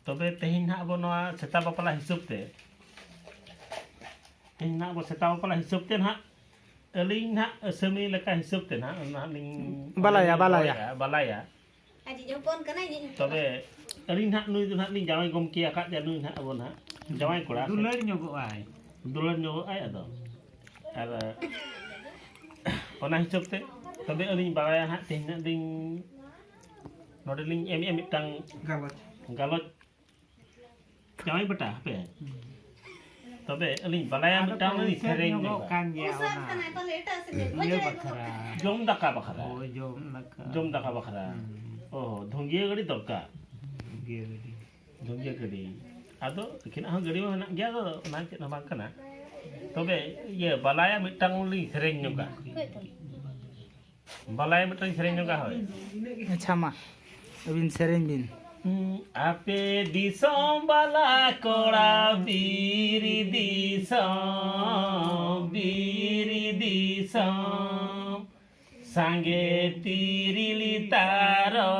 तबे तेहिन ना बो नवा सेता बापला हिसाब ते तेहिन ना बो सेता बापला हिसाब ते ना अलिंग ना असमी लेका हिसाब ते ना लिंग balaya aji jopon kana ji तबे अलिंग ना नुई ना लिंग जावाई गमकी आका जा नुई ना अब ना जावाई कोड़ा दुलर ᱧᱚᱜᱚᱜᱼᱟᱭ ᱟᱫᱚ ᱟᱨ ᱚᱱᱟ ᱦᱤᱥᱟᱹᱵ ᱛᱮ ᱛᱚᱵᱮ ᱟᱹᱞᱤᱧ ᱵᱟᱲᱟᱭᱟ ᱦᱟᱸᱜ ᱛᱮᱦᱮᱧ ᱦᱟᱸᱜ ᱞᱤᱧ ᱱᱚᱰᱮ ᱞᱤᱧ ᱮᱢᱮᱜᱼᱟ ᱢᱤᱫᱴᱟᱝ ᱜᱟᱞᱚᱪ ᱡᱟᱶᱟᱭ ᱵᱮᱴᱟ ᱦᱟᱯᱮ ᱛᱚᱵᱮ ᱟᱹᱞᱤᱧ ᱵᱟᱲᱟᱭᱟ ᱢᱤᱫᱴᱟᱝ ᱞᱤᱧ ᱥᱮᱨᱮᱧ ᱧᱚᱜᱟ ᱠᱟᱱ ᱜᱮᱭᱟ usap kana pale eta se ᱤᱭᱟᱹ ᱵᱟᱠᱷᱨᱟ ᱡᱚᱢ ᱫᱟᱠᱟ ᱵᱟᱠᱷᱨᱟ ᱳᱭ ᱡᱚᱢ ᱡᱚᱢ ᱫᱟᱠᱟ ᱵᱟᱠᱷᱨᱟ ᱚ ᱫᱷᱩᱝᱜᱤᱭᱟᱹ ᱜᱟᱹᱰᱤ ᱫᱚᱨᱠᱟর ᱜᱮ ᱫᱷᱩᱝᱜᱤᱭᱟᱹ ᱜᱟᱹᱰᱤ ᱟᱫᱚ ᱩᱱᱠᱤᱱᱟᱜ ᱦᱚᱸ ᱜᱟᱹᱰᱤ ᱢᱟ ᱢᱮᱱᱟᱜ ᱜᱮᱭᱟ ᱟᱫᱚ ᱚᱱᱟ ᱪᱮᱫ ᱦᱚᱸ ᱵᱟᱝ ᱠᱟᱱᱟ तबे ये बालाया मिटांग ली सेरेन ᱧᱚᱜᱟ बालाया मिटांग सेरेन ᱧᱚᱜᱟ होय अच्छा मा अबिन सेरेन बिन आपे दिसोम बाला कोड़ा बीरी दिसोम सांगे तीरिली तारो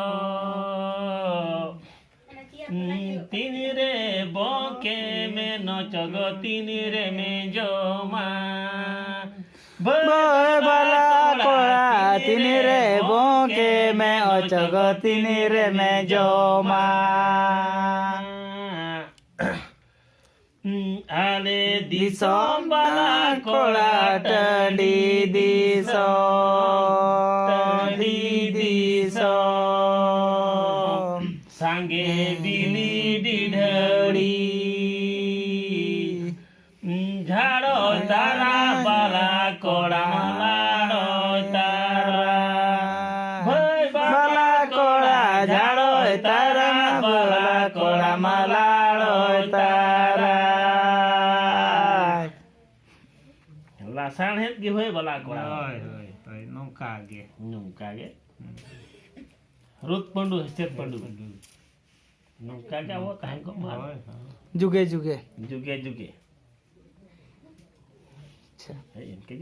तीन रे बोके में नचग तीन रे में जोमा बाला कोड़ा तीन रे बोके में अचग तीन रे में जोमा आले दिसोम बाला कोड़ा टंडी दिसोम सांगे बिली डिढड़ी झाड़ो तारा बाला कोड़ा मलाड़ो तारा भई बाला कोड़ा झाड़ो तारा बाला कोड़ा मलाड़ो तारा लासाण हेत गे होय बाला कोड़ा होय नौका गे नुका गे रुत पंडू हचेत पंडू नुका के वो ताहे को मार जुगे जुगे जुगे जुगे अच्छा इनके